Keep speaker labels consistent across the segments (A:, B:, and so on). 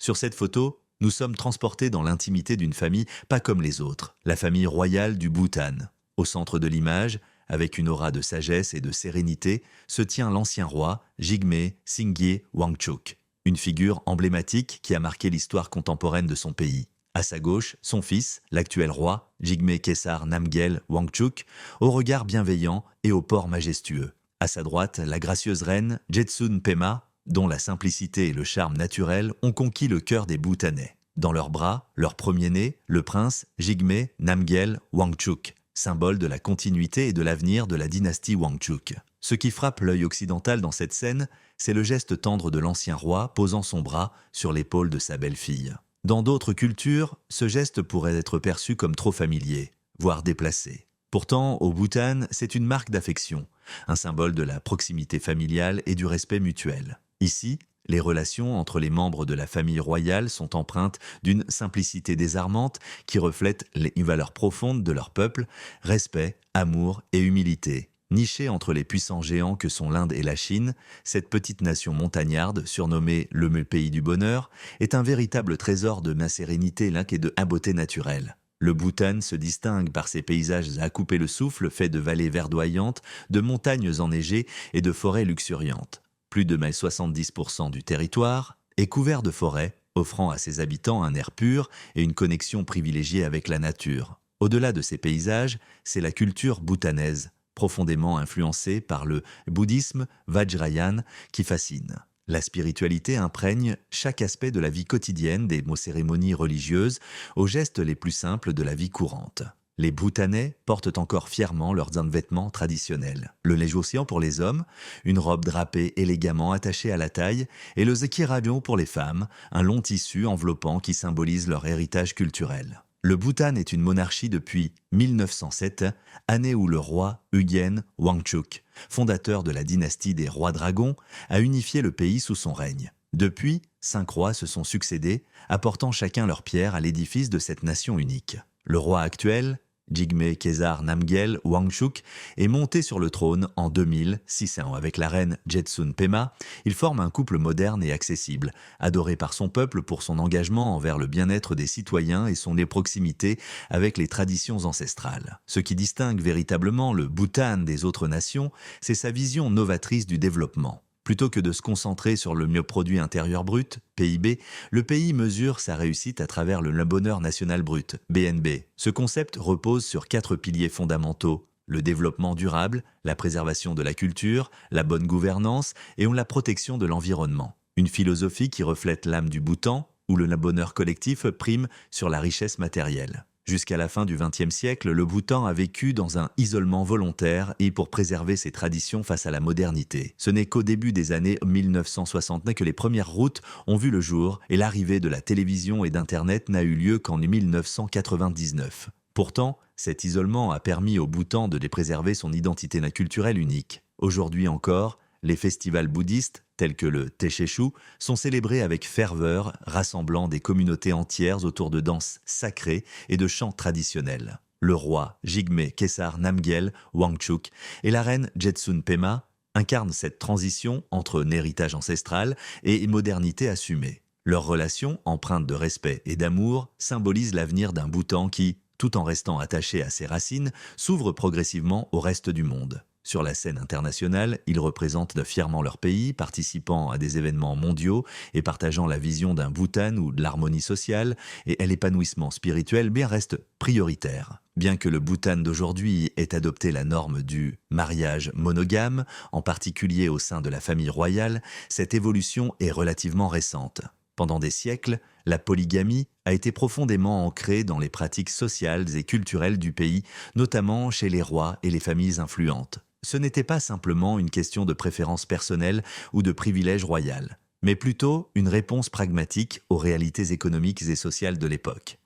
A: Sur cette photo, nous sommes transportés dans l'intimité d'une famille pas comme les autres, la famille royale du Bhoutan. Au centre de l'image, avec une aura de sagesse et de sérénité, se tient l'ancien roi Jigme Singye Wangchuk, une figure emblématique qui a marqué l'histoire contemporaine de son pays. À sa gauche, son fils, l'actuel roi, Jigme Khesar Namgyel Wangchuk, au regard bienveillant et au port majestueux. À sa droite, la gracieuse reine Jetsun Pema, dont la simplicité et le charme naturel ont conquis le cœur des Bhoutanais. Dans leurs bras, leur premier-né, le prince Jigme Namgyel Wangchuk, symbole de la continuité et de l'avenir de la dynastie Wangchuk. Ce qui frappe l'œil occidental dans cette scène, c'est le geste tendre de l'ancien roi posant son bras sur l'épaule de sa belle-fille. Dans d'autres cultures, ce geste pourrait être perçu comme trop familier, voire déplacé. Pourtant, au Bhoutan, c'est une marque d'affection, un symbole de la proximité familiale et du respect mutuel. Ici, les relations entre les membres de la famille royale sont empreintes d'une simplicité désarmante qui reflète les valeurs profondes de leur peuple, respect, amour et humilité. Nichée entre les puissants géants que sont l'Inde et la Chine, cette petite nation montagnarde, surnommée le pays du bonheur, est un véritable trésor de sérénité et de beauté naturelle. Le Bhoutan se distingue par ses paysages à couper le souffle faits de vallées verdoyantes, de montagnes enneigées et de forêts luxuriantes. Plus de 70% du territoire est couvert de forêts, offrant à ses habitants un air pur et une connexion privilégiée avec la nature. Au-delà de ces paysages, c'est la culture bhoutanaise, profondément influencée par le bouddhisme Vajrayana, qui fascine. La spiritualité imprègne chaque aspect de la vie quotidienne, des cérémonies religieuses aux gestes les plus simples de la vie courante. Les Bhoutanais portent encore fièrement leurs vêtements traditionnels. Le légocian pour les hommes, une robe drapée élégamment attachée à la taille, et le zekirabyo pour les femmes, un long tissu enveloppant qui symbolise leur héritage culturel. Le Bhoutan est une monarchie depuis 1907, année où le roi Ugyen Wangchuk, fondateur de la dynastie des rois dragons, a unifié le pays sous son règne. Depuis, 5 rois se sont succédés, apportant chacun leur pierre à l'édifice de cette nation unique. Le roi actuel, Jigme Khesar Namgyel Wangchuk, est monté sur le trône en 2006 avec la reine Jetsun Pema. Il forme un couple moderne et accessible, adoré par son peuple pour son engagement envers le bien-être des citoyens et son proximité avec les traditions ancestrales. Ce qui distingue véritablement le Bhoutan des autres nations, c'est sa vision novatrice du développement. Plutôt que de se concentrer sur le produit intérieur brut, PIB, le pays mesure sa réussite à travers le bonheur national brut, BNB. Ce concept repose sur 4 piliers fondamentaux: le développement durable, la préservation de la culture, la bonne gouvernance et la protection de l'environnement. Une philosophie qui reflète l'âme du Bhoutan, où le bonheur collectif prime sur la richesse matérielle. Jusqu'à la fin du XXe siècle, le Bhoutan a vécu dans un isolement volontaire et pour préserver ses traditions face à la modernité. Ce n'est qu'au début des années 1960 que les premières routes ont vu le jour et l'arrivée de la télévision et d'Internet n'a eu lieu qu'en 1999. Pourtant, cet isolement a permis au Bhoutan de préserver son identité culturelle unique. Aujourd'hui encore, les festivals bouddhistes, tels que le Techechu, sont célébrés avec ferveur, rassemblant des communautés entières autour de danses sacrées et de chants traditionnels. Le roi Jigme Khesar Namgyel Wangchuk et la reine Jetsun Pema incarnent cette transition entre un héritage ancestral et une modernité assumée. Leur relation, empreinte de respect et d'amour, symbolise l'avenir d'un Bhoutan qui, tout en restant attaché à ses racines, s'ouvre progressivement au reste du monde. Sur la scène internationale, ils représentent fièrement leur pays, participant à des événements mondiaux et partageant la vision d'un Bhoutan où l'harmonie sociale et l'épanouissement spirituel reste prioritaire. Bien que le Bhoutan d'aujourd'hui ait adopté la norme du mariage monogame, en particulier au sein de la famille royale, cette évolution est relativement récente. Pendant des siècles, la polygamie a été profondément ancrée dans les pratiques sociales et culturelles du pays, notamment chez les rois et les familles influentes. Ce n'était pas simplement une question de préférence personnelle ou de privilège royal, mais plutôt une réponse pragmatique aux réalités économiques et sociales de l'époque.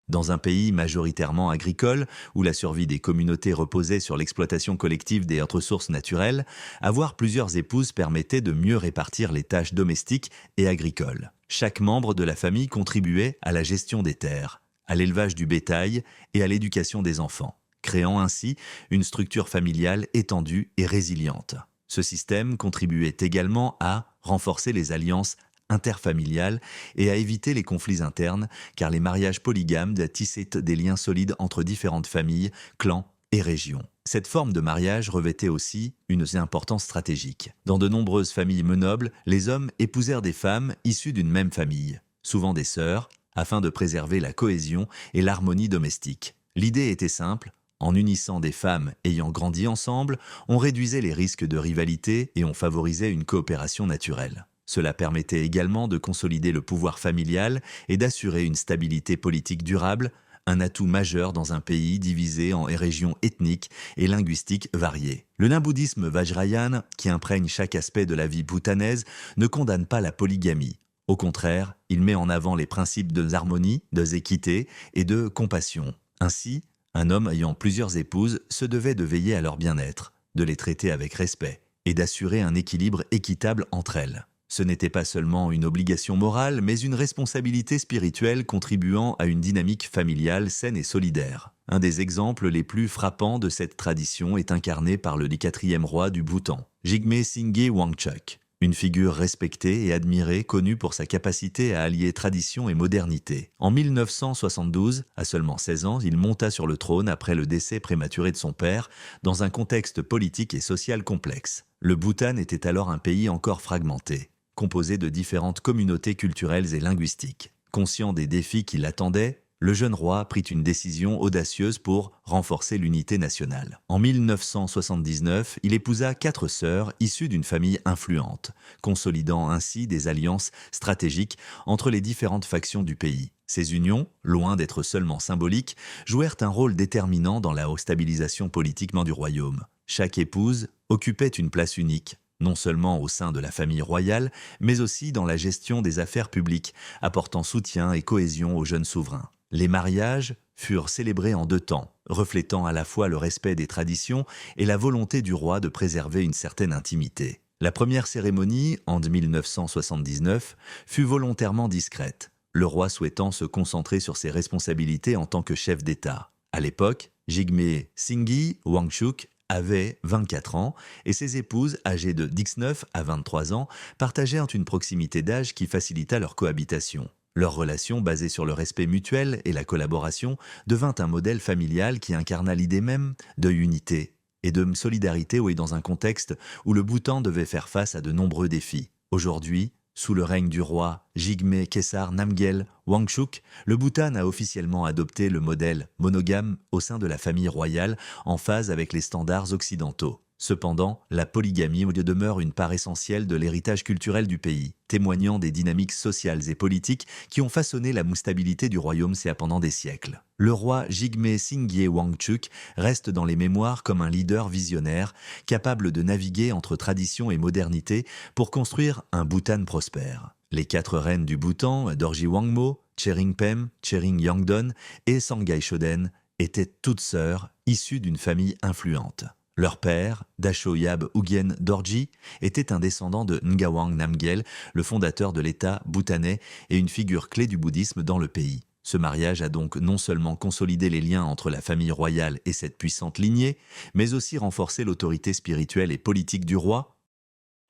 A: Dans un pays majoritairement agricole, où la survie des communautés reposait sur l'exploitation collective des ressources naturelles, avoir plusieurs épouses permettait de mieux répartir les tâches domestiques et agricoles. Chaque membre de la famille contribuait à la gestion des terres, à l'élevage du bétail et à l'éducation des enfants, créant ainsi une structure familiale étendue et résiliente. Ce système contribuait également à renforcer les alliances interfamiliales et à éviter les conflits internes, car les mariages polygames tissaient des liens solides entre différentes familles, clans et régions. Cette forme de mariage revêtait aussi une importance stratégique. Dans de nombreuses familles menobles, les hommes épousèrent des femmes issues d'une même famille, souvent des sœurs, afin de préserver la cohésion et l'harmonie domestique. L'idée était simple: en unissant des femmes ayant grandi ensemble, on réduisait les risques de rivalité et on favorisait une coopération naturelle. Cela permettait également de consolider le pouvoir familial et d'assurer une stabilité politique durable, un atout majeur dans un pays divisé en régions ethniques et linguistiques variées. Le nabouddhisme Vajrayana, qui imprègne chaque aspect de la vie bhoutanaise, ne condamne pas la polygamie. Au contraire, il met en avant les principes d'harmonie, d'équité et de compassion. Ainsi, un homme ayant plusieurs épouses se devait de veiller à leur bien-être, de les traiter avec respect et d'assurer un équilibre équitable entre elles. Ce n'était pas seulement une obligation morale, mais une responsabilité spirituelle contribuant à une dynamique familiale saine et solidaire. Un des exemples les plus frappants de cette tradition est incarné par le 4e roi du Bhoutan, Jigme Singye Wangchuck. Une figure respectée et admirée, connue pour sa capacité à allier tradition et modernité. En 1972, à seulement 16 ans, il monta sur le trône après le décès prématuré de son père, dans un contexte politique et social complexe. Le Bhoutan était alors un pays encore fragmenté, composé de différentes communautés culturelles et linguistiques. Conscient des défis qui l'attendaient, le jeune roi prit une décision audacieuse pour renforcer l'unité nationale. En 1979, il épousa 4 sœurs issues d'une famille influente, consolidant ainsi des alliances stratégiques entre les différentes factions du pays. Ces unions, loin d'être seulement symboliques, jouèrent un rôle déterminant dans la stabilisation politiquement du royaume. Chaque épouse occupait une place unique, non seulement au sein de la famille royale, mais aussi dans la gestion des affaires publiques, apportant soutien et cohésion aux jeunes souverains. Les mariages furent célébrés en 2 temps, reflétant à la fois le respect des traditions et la volonté du roi de préserver une certaine intimité. La première cérémonie, en 1979, fut volontairement discrète, le roi souhaitant se concentrer sur ses responsabilités en tant que chef d'État. À l'époque, Jigme Singye Wangchuck avait 24 ans et ses épouses, âgées de 19 à 23 ans, partagèrent une proximité d'âge qui facilita leur cohabitation. Leur relation, basée sur le respect mutuel et la collaboration, devint un modèle familial qui incarna l'idée même de unité et de solidarité dans un contexte où le Bhoutan devait faire face à de nombreux défis. Aujourd'hui, sous le règne du roi Jigme Khesar Namgyel Wangchuck, le Bhoutan a officiellement adopté le modèle monogame au sein de la famille royale en phase avec les standards occidentaux. Cependant, la polygamie demeure une part essentielle de l'héritage culturel du pays, témoignant des dynamiques sociales et politiques qui ont façonné la stabilité du royaume pendant des siècles. Le roi Jigme Singye Wangchuck reste dans les mémoires comme un leader visionnaire, capable de naviguer entre tradition et modernité pour construire un Bhoutan prospère. Les 4 reines du Bhoutan, Dorji Wangmo, Tshering Pem, Tshering Yangdon et Sangay Shoden, étaient toutes sœurs issues d'une famille influente. Leur père, Dasho Yab Ugyen Dorji, était un descendant de Ngawang Namgyel, le fondateur de l'État bhoutanais et une figure clé du bouddhisme dans le pays. Ce mariage a donc non seulement consolidé les liens entre la famille royale et cette puissante lignée, mais aussi renforcé l'autorité spirituelle et politique du roi.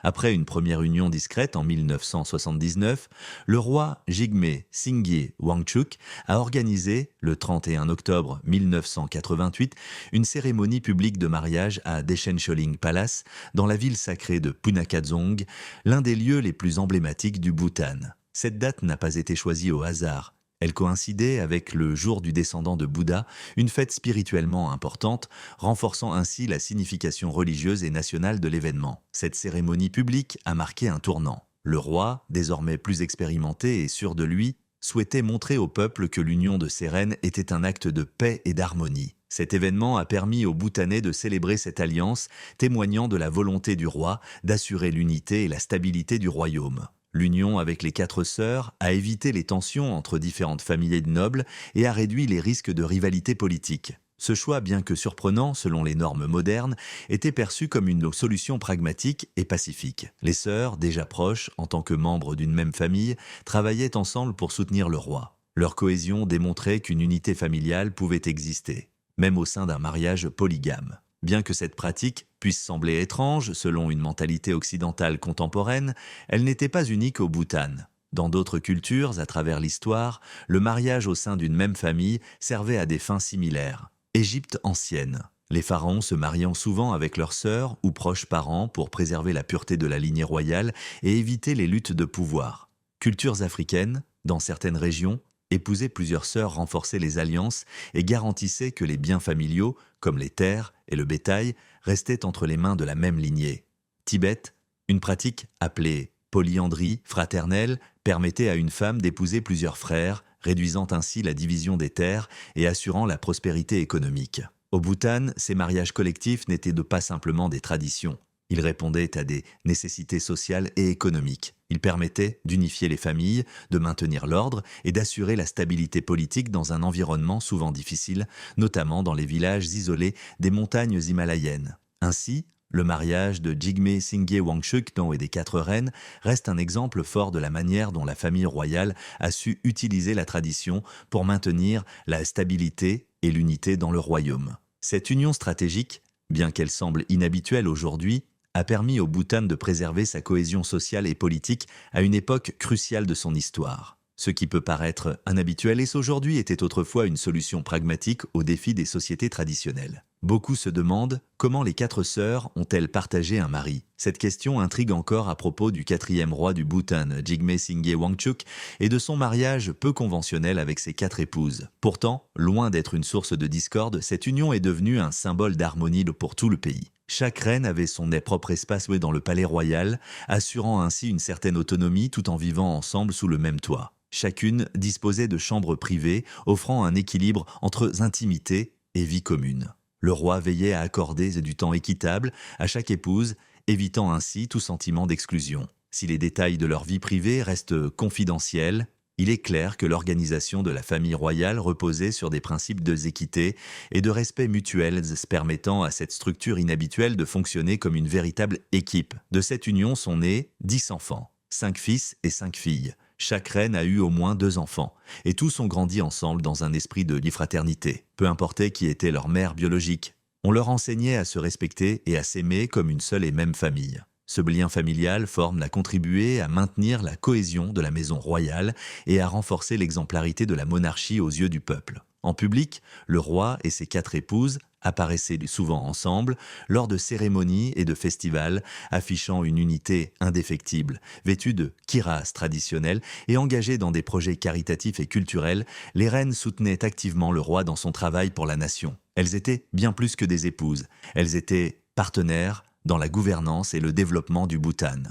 A: Après une première union discrète en 1979, le roi Jigme Singye Wangchuck a organisé, le 31 octobre 1988, une cérémonie publique de mariage à Deshencholing Palace, dans la ville sacrée de Punakazong, l'un des lieux les plus emblématiques du Bhoutan. Cette date n'a pas été choisie au hasard. Elle coïncidait avec le jour du descendant de Bouddha, une fête spirituellement importante, renforçant ainsi la signification religieuse et nationale de l'événement. Cette cérémonie publique a marqué un tournant. Le roi, désormais plus expérimenté et sûr de lui, souhaitait montrer au peuple que l'union de ses reines était un acte de paix et d'harmonie. Cet événement a permis aux Bhoutanais de célébrer cette alliance, témoignant de la volonté du roi d'assurer l'unité et la stabilité du royaume. L'union avec les 4 sœurs a évité les tensions entre différentes familles nobles et a réduit les risques de rivalité politique. Ce choix, bien que surprenant selon les normes modernes, était perçu comme une solution pragmatique et pacifique. Les sœurs, déjà proches en tant que membres d'une même famille, travaillaient ensemble pour soutenir le roi. Leur cohésion démontrait qu'une unité familiale pouvait exister, même au sein d'un mariage polygame. Bien que cette pratique Puisse sembler étrange, selon une mentalité occidentale contemporaine, elle n'était pas unique au Bhoutan. Dans d'autres cultures, à travers l'histoire, le mariage au sein d'une même famille servait à des fins similaires. Égypte ancienne. Les pharaons se mariant souvent avec leurs sœurs ou proches parents pour préserver la pureté de la lignée royale et éviter les luttes de pouvoir. Cultures africaines, dans certaines régions, épouser plusieurs sœurs renforçait les alliances et garantissait que les biens familiaux, comme les terres et le bétail, restaient entre les mains de la même lignée. Tibet, une pratique appelée polyandrie fraternelle permettait à une femme d'épouser plusieurs frères, réduisant ainsi la division des terres et assurant la prospérité économique. Au Bhoutan, ces mariages collectifs n'étaient pas simplement des traditions. Ils répondaient à des nécessités sociales et économiques. Ils permettaient d'unifier les familles, de maintenir l'ordre et d'assurer la stabilité politique dans un environnement souvent difficile, notamment dans les villages isolés des montagnes himalayennes. Ainsi, le mariage de Jigme Singye Wangchuk et des 4 reines reste un exemple fort de la manière dont la famille royale a su utiliser la tradition pour maintenir la stabilité et l'unité dans le royaume. Cette union stratégique, bien qu'elle semble inhabituelle aujourd'hui, a permis au Bhoutan de préserver sa cohésion sociale et politique à une époque cruciale de son histoire. Ce qui peut paraître inhabituel aujourd'hui était autrefois une solution pragmatique aux défis des sociétés traditionnelles. Beaucoup se demandent comment les 4 sœurs ont-elles partagé un mari. Cette question intrigue encore à propos du 4e roi du Bhoutan, Jigme Singye Wangchuk, et de son mariage peu conventionnel avec ses 4 épouses. Pourtant, loin d'être une source de discorde, cette union est devenue un symbole d'harmonie pour tout le pays. Chaque reine avait son propre espace dans le palais royal, assurant ainsi une certaine autonomie tout en vivant ensemble sous le même toit. Chacune disposait de chambres privées, offrant un équilibre entre intimité et vie commune. Le roi veillait à accorder du temps équitable à chaque épouse, évitant ainsi tout sentiment d'exclusion. Si les détails de leur vie privée restent confidentiels, il est clair que l'organisation de la famille royale reposait sur des principes d'équité et de respect mutuels permettant à cette structure inhabituelle de fonctionner comme une véritable équipe. De cette union sont nés 10 enfants, 5 fils et 5 filles. Chaque reine a eu au moins 2 enfants, et tous ont grandi ensemble dans un esprit de fraternité. Peu importait qui était leur mère biologique, on leur enseignait à se respecter et à s'aimer comme une seule et même famille. Ce lien familial forme a contribué à maintenir la cohésion de la maison royale et à renforcer l'exemplarité de la monarchie aux yeux du peuple. En public, le roi et ses 4 épouses apparaissaient souvent ensemble lors de cérémonies et de festivals, affichant une unité indéfectible. Vêtues de kiras traditionnelles et engagées dans des projets caritatifs et culturels, les reines soutenaient activement le roi dans son travail pour la nation. Elles étaient bien plus que des épouses, elles étaient partenaires dans la gouvernance et le développement du Bhoutan.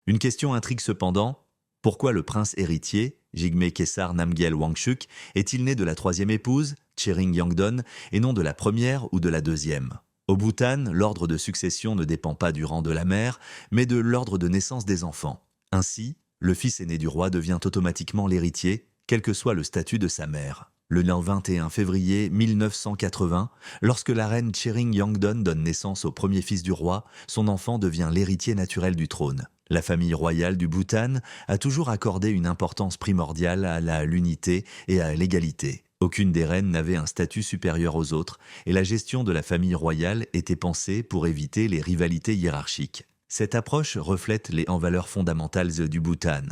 A: Une question intrigue cependant, pourquoi le prince héritier, Jigme Késar Namgyel Wangchuk, est-il né de la 3e épouse, Tshering Yangdon, et non de la 1re ou de la 2e? Au Bhoutan, l'ordre de succession ne dépend pas du rang de la mère, mais de l'ordre de naissance des enfants. Ainsi, le fils aîné du roi devient automatiquement l'héritier, quel que soit le statut de sa mère. Le 21 février 1980, lorsque la reine Tshering Yangdon donne naissance au premier fils du roi, son enfant devient l'héritier naturel du trône. La famille royale du Bhoutan a toujours accordé une importance primordiale à l'unité et à l'égalité. Aucune des reines n'avait un statut supérieur aux autres, et la gestion de la famille royale était pensée pour éviter les rivalités hiérarchiques. Cette approche reflète les valeurs fondamentales du Bhoutan.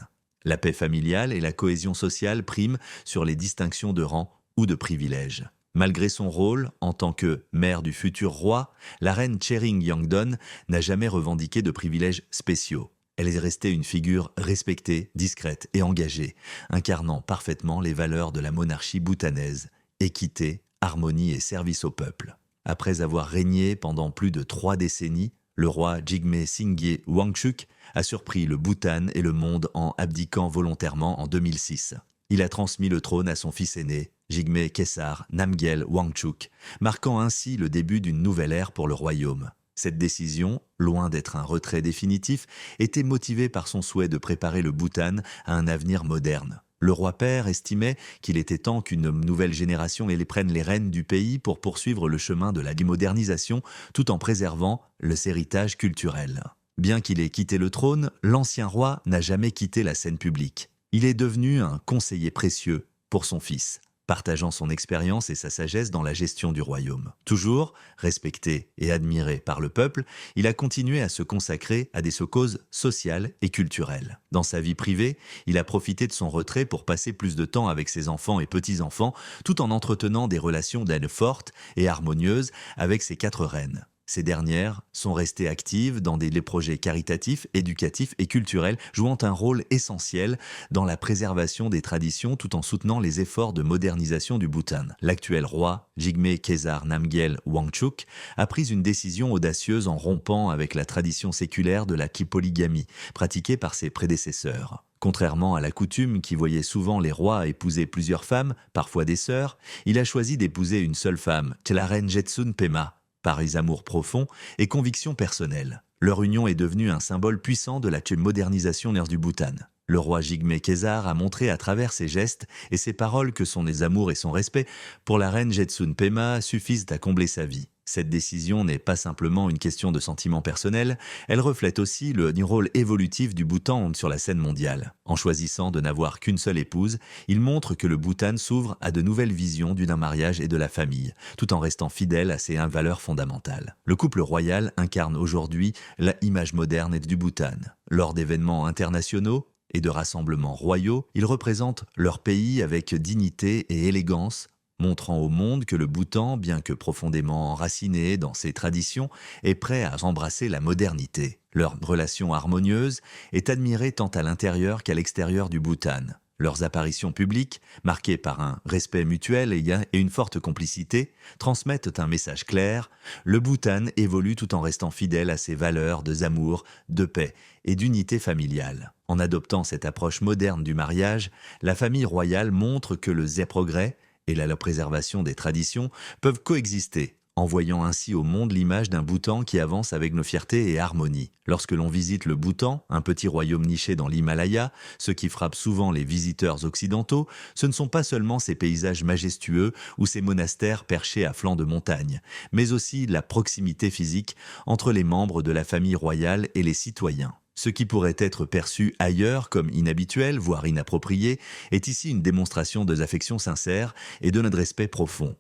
A: La paix familiale et la cohésion sociale priment sur les distinctions de rang ou de privilèges. Malgré son rôle en tant que mère du futur roi, la reine Tshering Yangdon n'a jamais revendiqué de privilèges spéciaux. Elle est restée une figure respectée, discrète et engagée, incarnant parfaitement les valeurs de la monarchie bhoutanaise, équité, harmonie et service au peuple. Après avoir régné pendant plus de 3 décennies, le roi Jigme Singye Wangchuk a surpris le Bhoutan et le monde en abdiquant volontairement en 2006. Il a transmis le trône à son fils aîné, Jigme Késar Namgyel Wangchuk, marquant ainsi le début d'une nouvelle ère pour le royaume. Cette décision, loin d'être un retrait définitif, était motivée par son souhait de préparer le Bhoutan à un avenir moderne. Le roi-père estimait qu'il était temps qu'une nouvelle génération prenne les rênes du pays pour poursuivre le chemin de la modernisation tout en préservant le héritage culturel. Bien qu'il ait quitté le trône, l'ancien roi n'a jamais quitté la scène publique. Il est devenu un conseiller précieux pour son fils. partageant son expérience et sa sagesse dans la gestion du royaume. Toujours respecté et admiré par le peuple, il a continué à se consacrer à des causes sociales et culturelles. Dans sa vie privée, il a profité de son retrait pour passer plus de temps avec ses enfants et petits-enfants, tout en entretenant des relations d'aide fortes et harmonieuses avec ses 4 reines. Ces dernières sont restées actives dans des projets caritatifs, éducatifs et culturels, jouant un rôle essentiel dans la préservation des traditions tout en soutenant les efforts de modernisation du Bhoutan. L'actuel roi, Jigme Khesar Namgyel Wangchuk, a pris une décision audacieuse en rompant avec la tradition séculaire de la polygamie, pratiquée par ses prédécesseurs. Contrairement à la coutume qui voyait souvent les rois épouser plusieurs femmes, parfois des sœurs, il a choisi d'épouser une seule femme, la reine Jetsun Pema, par les amours profonds et convictions personnelles. Leur union est devenue un symbole puissant de la modernisation du Bhoutan. Le roi Jigme Khesar a montré à travers ses gestes et ses paroles que son amour et son respect pour la reine Jetsun Pema suffisent à combler sa vie. Cette décision n'est pas simplement une question de sentiment personnel, elle reflète aussi le rôle évolutif du Bhoutan sur la scène mondiale. En choisissant de n'avoir qu'une seule épouse, il montre que le Bhoutan s'ouvre à de nouvelles visions d'un mariage et de la famille, tout en restant fidèle à ses valeurs fondamentales. Le couple royal incarne aujourd'hui l'image moderne du Bhoutan. Lors d'événements internationaux et de rassemblements royaux, ils représentent leur pays avec dignité et élégance, montrant au monde que le Bhoutan, bien que profondément enraciné dans ses traditions, est prêt à embrasser la modernité. Leur relation harmonieuse est admirée tant à l'intérieur qu'à l'extérieur du Bhoutan. Leurs apparitions publiques, marquées par un respect mutuel et une forte complicité, transmettent un message clair. Le Bhoutan évolue tout en restant fidèle à ses valeurs d'amour, de paix et d'unité familiale. En adoptant cette approche moderne du mariage, la famille royale montre que le progrès et la préservation des traditions peuvent coexister, envoyant ainsi au monde l'image d'un Bhoutan qui avance avec nos fiertés et harmonie. Lorsque l'on visite le Bhoutan, un petit royaume niché dans l'Himalaya, ce qui frappe souvent les visiteurs occidentaux, ce ne sont pas seulement ces paysages majestueux ou ces monastères perchés à flanc de montagne, mais aussi la proximité physique entre les membres de la famille royale et les citoyens. Ce qui pourrait être perçu ailleurs comme inhabituel, voire inapproprié, est ici une démonstration de affection sincère et de notre respect profond.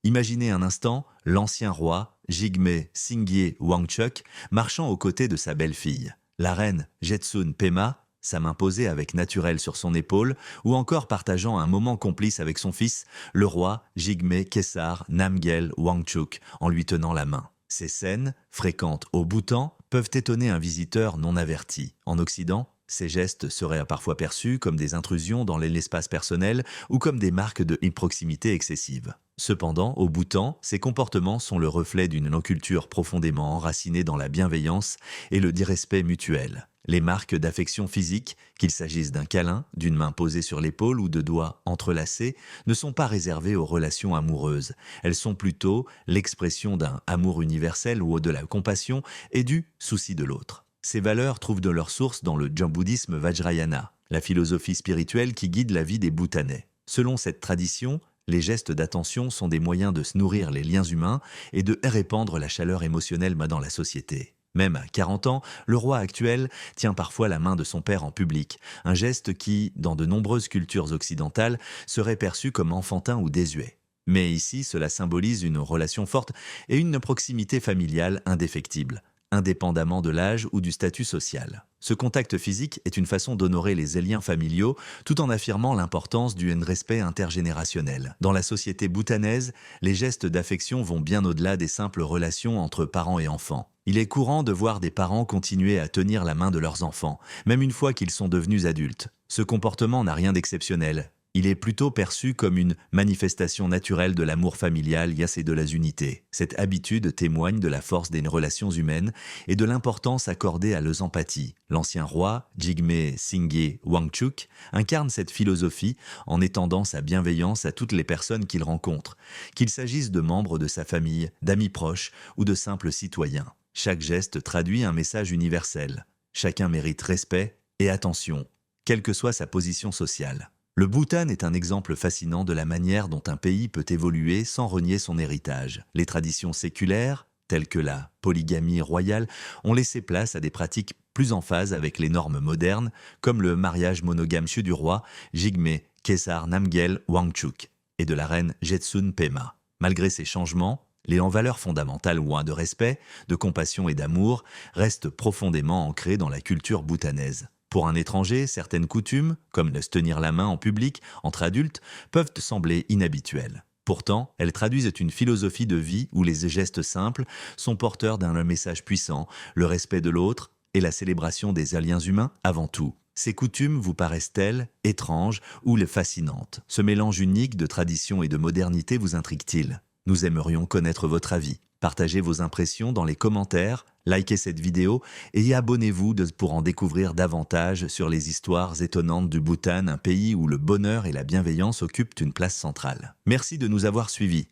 A: Imaginez un instant l'ancien roi, Jigme Singye Wangchuk, marchant aux côtés de sa belle-fille, la reine Jetsun Pema, sa main posée avec naturel sur son épaule, ou encore partageant un moment complice avec son fils, le roi Jigme Khesar Namgyel Wangchuk, en lui tenant la main. Ces scènes, fréquentes au Bhoutan, peuvent étonner un visiteur non averti. En Occident, ces gestes seraient parfois perçus comme des intrusions dans l'espace personnel ou comme des marques de proximité excessive. Cependant, au Bhoutan, ces comportements sont le reflet d'une culture profondément enracinée dans la bienveillance et le respect mutuel. Les marques d'affection physique, qu'il s'agisse d'un câlin, d'une main posée sur l'épaule ou de doigts entrelacés, ne sont pas réservées aux relations amoureuses. Elles sont plutôt l'expression d'un amour universel ou de la compassion et du souci de l'autre. Ces valeurs trouvent de leur source dans le bouddhisme Vajrayana, la philosophie spirituelle qui guide la vie des Bhoutanais. Selon cette tradition, les gestes d'attention sont des moyens de se nourrir les liens humains et de répandre la chaleur émotionnelle dans la société. Même à 40 ans, le roi actuel tient parfois la main de son père en public, un geste qui, dans de nombreuses cultures occidentales, serait perçu comme enfantin ou désuet. Mais ici, cela symbolise une relation forte et une proximité familiale indéfectible, indépendamment de l'âge ou du statut social. Ce contact physique est une façon d'honorer les liens familiaux tout en affirmant l'importance du respect intergénérationnel. Dans la société bhoutanaise, les gestes d'affection vont bien au-delà des simples relations entre parents et enfants. Il est courant de voir des parents continuer à tenir la main de leurs enfants, même une fois qu'ils sont devenus adultes. Ce comportement n'a rien d'exceptionnel. Il est plutôt perçu comme une manifestation naturelle de l'amour familial et de la unité. Cette habitude témoigne de la force des relations humaines et de l'importance accordée à l'empathie. L'ancien roi, Jigme Singye Wangchuk, incarne cette philosophie en étendant sa bienveillance à toutes les personnes qu'il rencontre, qu'il s'agisse de membres de sa famille, d'amis proches ou de simples citoyens. Chaque geste traduit un message universel. Chacun mérite respect et attention, quelle que soit sa position sociale. Le Bhoutan est un exemple fascinant de la manière dont un pays peut évoluer sans renier son héritage. Les traditions séculaires, telles que la polygamie royale, ont laissé place à des pratiques plus en phase avec les normes modernes, comme le mariage monogame du roi Jigme Khesar Namgyel Wangchuk. et de la reine Jetsun Pema. Malgré ces changements, les valeurs fondamentales loin de respect, de compassion et d'amour restent profondément ancrées dans la culture bhoutanaise. Pour un étranger, certaines coutumes, comme se tenir la main en public entre adultes, peuvent sembler inhabituelles. Pourtant, elles traduisent une philosophie de vie où les gestes simples sont porteurs d'un message puissant, le respect de l'autre et la célébration des liens humains avant tout. Ces coutumes vous paraissent-elles étranges ou les fascinantes? Ce mélange unique de tradition et de modernité vous intrigue-t-il? Nous aimerions connaître votre avis. Partagez vos impressions dans les commentaires, likez cette vidéo et abonnez-vous pour en découvrir davantage sur les histoires étonnantes du Bhoutan, un pays où le bonheur et la bienveillance occupent une place centrale. Merci de nous avoir suivis.